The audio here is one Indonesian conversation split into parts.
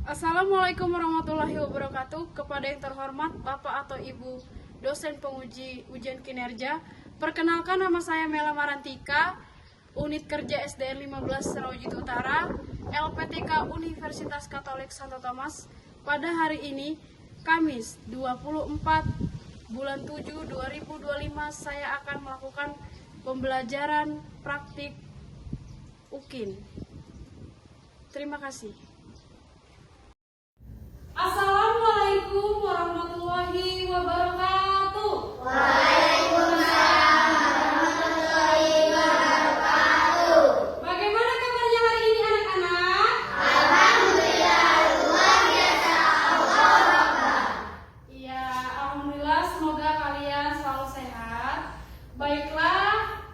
Assalamualaikum warahmatullahi wabarakatuh. Kepada yang terhormat Bapak atau Ibu dosen penguji ujian kinerja, perkenalkan nama saya Mela Marantika, Unit Kerja SDN 15 Serawujit Utara, LPTK Universitas Katolik Santo Thomas. Pada hari ini, Kamis 24 bulan 7 2025, saya akan melakukan pembelajaran praktik UKIN. Terima kasih. Assalamualaikum warahmatullahi wabarakatuh. Waalaikumsalam warahmatullahi wabarakatuh. Bagaimana kabarnya hari ini anak-anak? Alhamdulillah, luar biasa. Allahu Akbar. Iya, alhamdulillah, semoga kalian selalu sehat. Baiklah,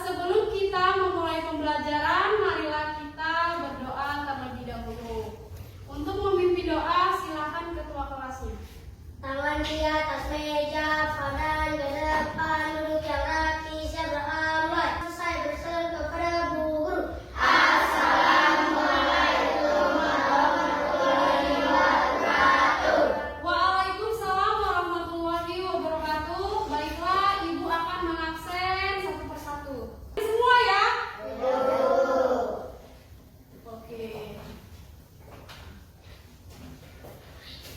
sebelum kita memulai pembelajaran, marilah kita berdoa terlebih dahulu. Untuk memimpin doa, silakan ketua kelasnya. Tangan di atas meja, badan ke depan, duduk yang rapi, saya beramal. Saya berseru kepada Bu Guru. Assalamualaikum warahmatullahi wabarakatuh. Waalaikumsalam warahmatullahi wabarakatuh. Baiklah, Ibu akan mengabsen satu persatu. Semua ya? Oke.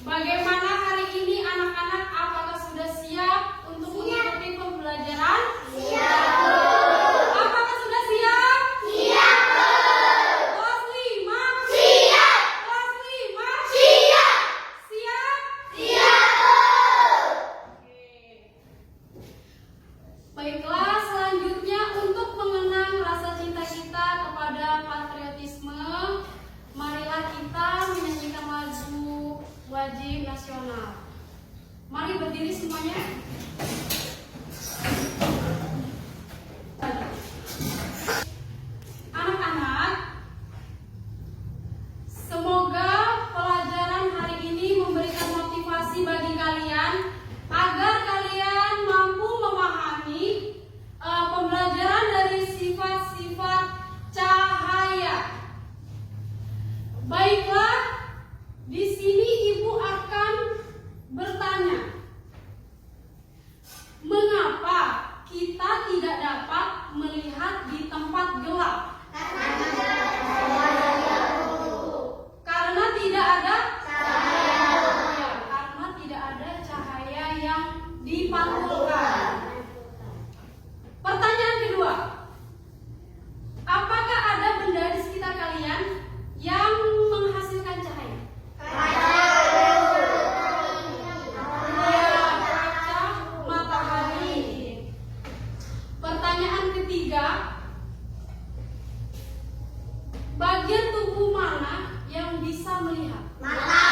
Bagaimana hari ini anak-anak? Apakah sudah siap untuk mengikuti pembelajaran? Siap. Apakah sudah siap? Siap. Kelas 5? Siap. Kelas 5? Siap. Siap? Siap. Oke. Baiklah, selanjutnya untuk mengenang rasa cinta kita kepada patriotisme, marilah kita menyanyikan lagu wajib nasional. Mari berdiri semuanya. Anak-anak, semoga pelajaran hari ini memberikan motivasi bagi kalian agar kalian mampu memahami pembelajaran dari sifat-sifat cahaya. Baiklah, di sini Ibu akan bertanya, mengapa kita tidak dapat melihat di tempat gelap? Karena tidak ada cahaya. Ya, karena tidak ada cahaya yang dipantulkan. Pertanyaan kedua, apakah ada benda di sekitar kalian yang menghasilkan cahaya? Kaca matahari. Pertanyaan ketiga, bagian tubuh mana yang bisa melihat? Mata.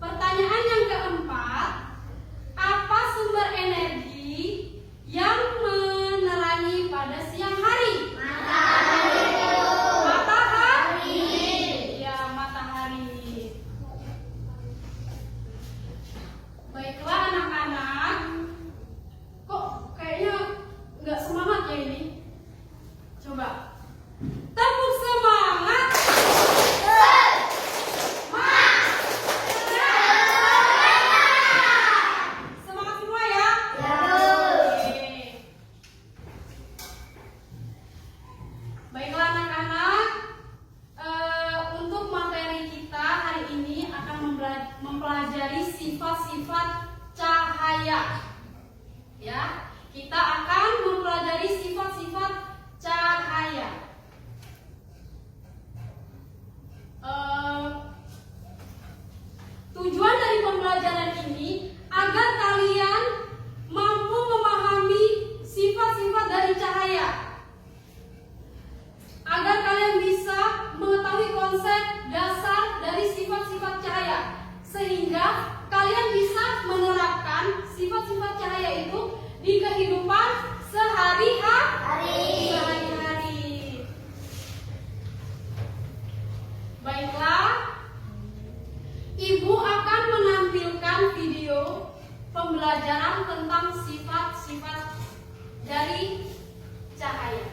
Pertanyaan yang keempat, apa sumber energi yang menerangi pada siang hari? Matahari. Ya, matahari. Baiklah anak-anak, kok kayaknya nggak semangat ya ini? Coba tepuk semangat. Semangat semua ya. Oke. Baiklah anak-anak, untuk materi kita hari ini akan mempelajari sifat-sifat cahaya. Ya, kita akan mempelajari sifat-sifat cahaya. Tujuan dari pembelajaran ini agar kalian mampu memahami sifat-sifat dari cahaya, agar kalian bisa mengetahui konsep dasar dari sifat-sifat cahaya, sehingga kalian bisa menerapkan sifat-sifat cahaya itu di kehidupan sehari-hari. Baiklah, Ibu akan menampilkan video pembelajaran tentang sifat-sifat dari cahaya.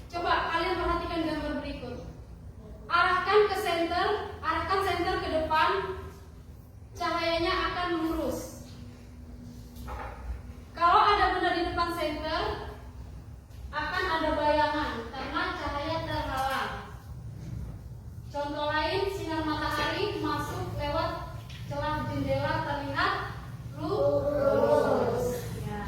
coba kalian perhatikan gambar berikut. Arahkan senter ke depan, cahayanya akan lurus. Kalau ada benda di depan senter, akan ada bayangan karena cahaya terhalang. Contoh lain, sinar matahari masuk lewat celah jendela terlihat lurus. Ya.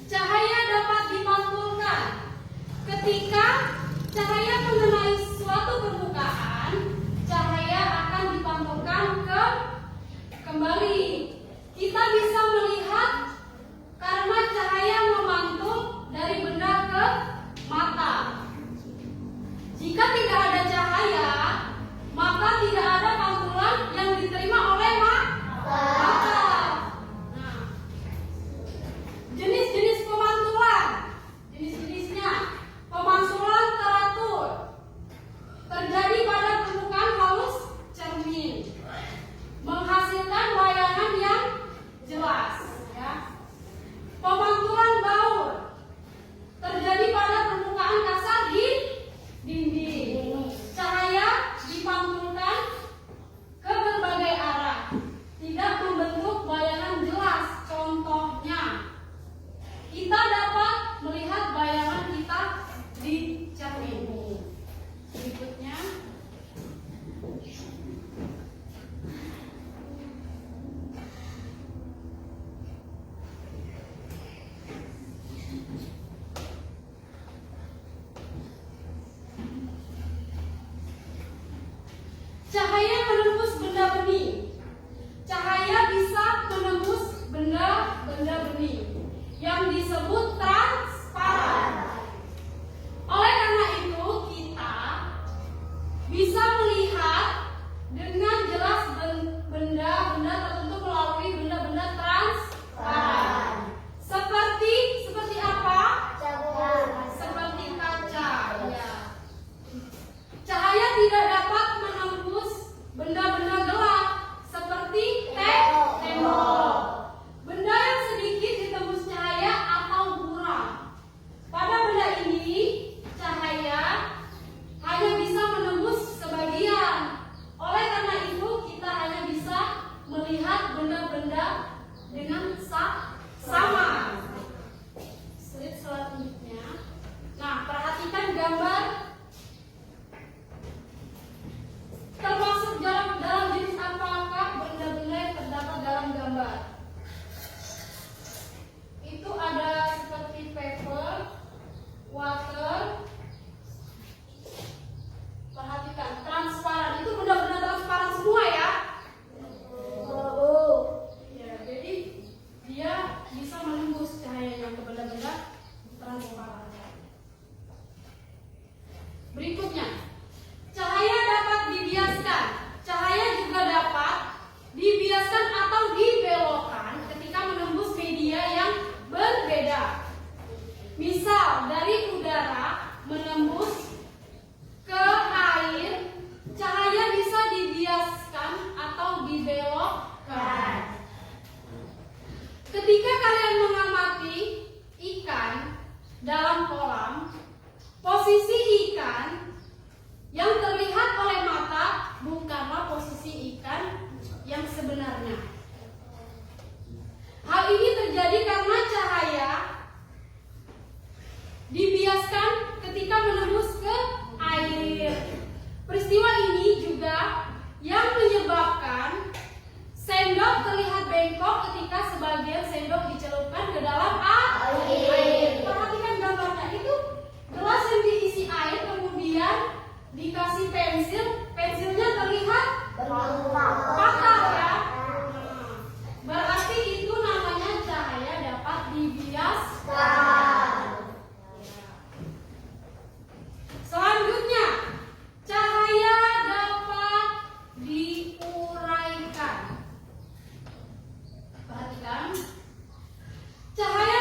Cahaya dapat dimantulkan. Ketika cahaya mengenai suatu permukaan, cahaya akan dipantulkan kembali. Kita bisa melihat karena cahaya memantul dari benda ke mata. Jika tidak ada cahaya, maka tidak ada pantulan yang diterima oleh mata. Nah, jenis-jenis pemantulan, jenis-jenisnya: pemantulan teratur, terjadi pada permukaan halus cermin, menghasilkan bayangan yang jelas. Ya. Pemantulan baur, terjadi pada permukaan kasar di dinding. Cahaya dipantulkan ke berbagai arah, tidak membentuk bayangan jelas. Contohnya, kita dapat melihat bayangan kita di cermin. Berikutnya, cahaya menembus benda bening. Cahaya bisa menembus benda-benda bening yang disebut transparan. Oleh karena itu, kita bisa melihat dengan jelas benda-benda tertentu melalui benda-benda transparan. Seperti apa? Seperti kaca. Ya. Cahaya tidak dapat menembus benda-benda gelap seperti tembok. Benda yang sedikit ditembus cahaya atau buram. Pada benda ini, cahaya hanya bisa menembus sebagian. Oleh karena itu, kita hanya bisa melihat benda-benda dengan sama. Slide selanjutnya. Nah, perhatikan gambar. Termasuk dalam jenis apakah benda-benda yang terdapat dalam gambar? Itu ada seperti paper, water. Perhatikan, transparan. Itu benda-benda transparan semua ya. Ya, jadi dia bisa menembus cahayanya ke benda-benda transparan. Berikutnya, cahaya dapat dibiaskan. Cahaya juga dapat dibiaskan atau dibelokkan ketika menembus media yang berbeda. Misal, dari udara menembus ke air, cahaya bisa dibiaskan atau dibelokkan. Ketika kalian mengamati ikan dalam kolam, posisi ikan yang terlihat oleh mata bukanlah posisi ikan yang sebenarnya. Hal ini terjadi karena cahaya dibiaskan ketika menembus ke air. Peristiwa ini juga yang menyebabkan sendok terlihat bengkok ketika sebagian sendok dicelupkan ke dalam air. Perhatikan gambarnya, itu gelas yang diisi air kemudian dikasih pensil, pensilnya terlihat patah ya. Berarti itu namanya cahaya dapat dibiaskan. Selanjutnya, cahaya dapat diuraikan. Perhatikan, cahaya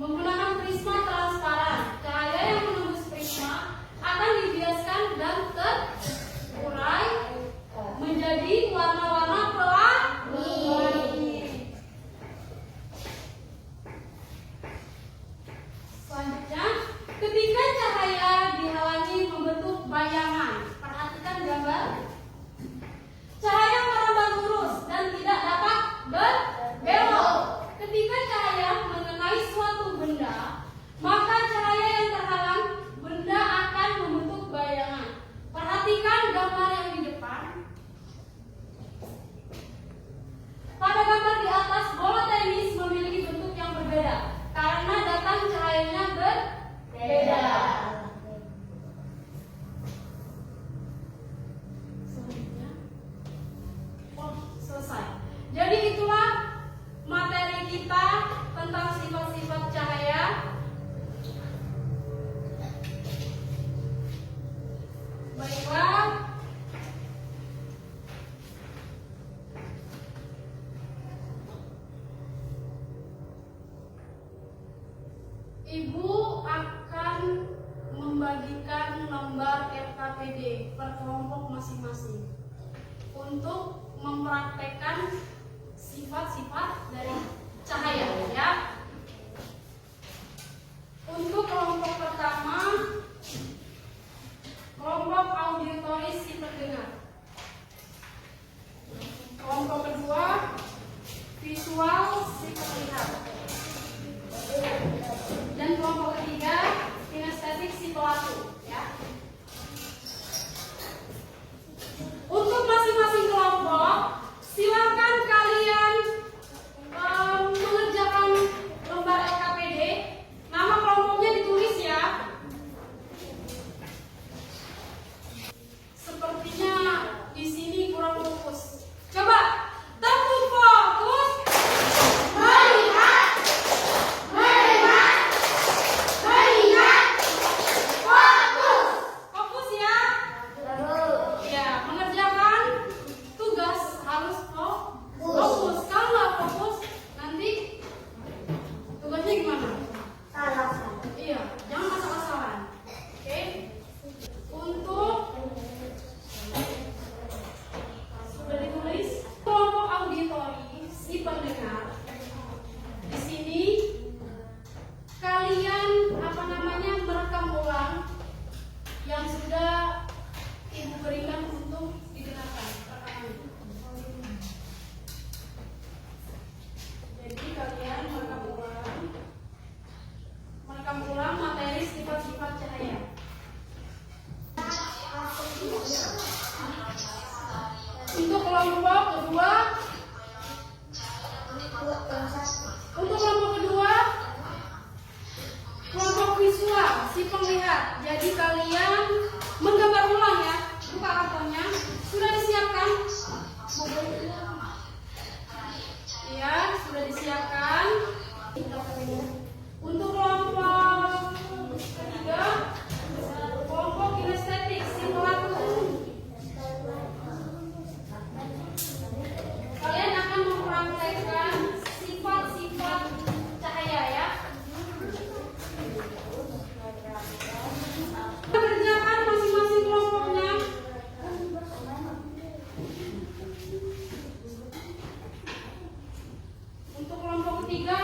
Menggunakan prisma transparan, cahaya yang menembus prisma akan dibiaskan dan terurai menjadi warna-warna pelangi. Selanjutnya, ketika cahaya dihalangi membentuk bayangan, perhatikan gambar. Cahaya merambat lurus dan tidak dapat berbelok. Ketika cahaya mengenai suatu benda, maka cahaya yang terhalang benda akan membentuk bayangan. Perhatikan gambar yang di depan. Pada gambar di atas, bola tenis memiliki bentuk yang berbeda karena datang cahayanya berbeda. Selanjutnya, selesai. Jadi itulah materi kita tentang sifat-sifat cahaya. Baiklah. Ibu akan membagikan lembar LKPD per kelompok masing-masing untuk mempraktekkan sifat-sifat dari cahaya, ya. Untuk kelompok pertama, kelompok auditoris si pendengar. Kelompok kedua, visual si penglihat. Dan kelompok ketiga, kinestetik si pelaku, ya. Untuk masing-masing kelompok, silakan kalian mengerjakan lembar LKPD. Nama kelompoknya ditulis, ya. Sepertinya di sini kurang fokus. Coba tepuk fokus. Melihat, melihat, melihat, fokus. Fokus, ya. Ya, mengerjakan tugas harus fokus. Kalau nggak fokus, nanti tugasnya gimana? Salah. Iya, jangan asal-asalan. Oke. Untuk sudah ditulis kelompok auditori si pendengar. Di sini kalian merekam ulang yang sudah ibu berikan untuk didengarkan rekamannya. Jadi kalian merekam ulang materi sifat-sifat cahaya. Untuk kelompok kedua, kelompok visual si penglihat. Jadi kalian menggambar ulang, ya. Buka kartonnya. Sudah disiapkan? Iya, sudah disiapkan. Untuk kelompok ketiga, kelompok kinestetik si pelaku. Kalian akan mempraktekkan sifat-sifat cahaya, ya. Kerjakan masing-masing kelompoknya. Untuk kelompok ketiga,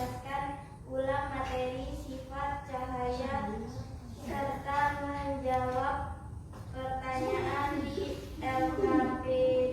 menjelaskan ulang materi sifat cahaya serta menjawab pertanyaan di LKPD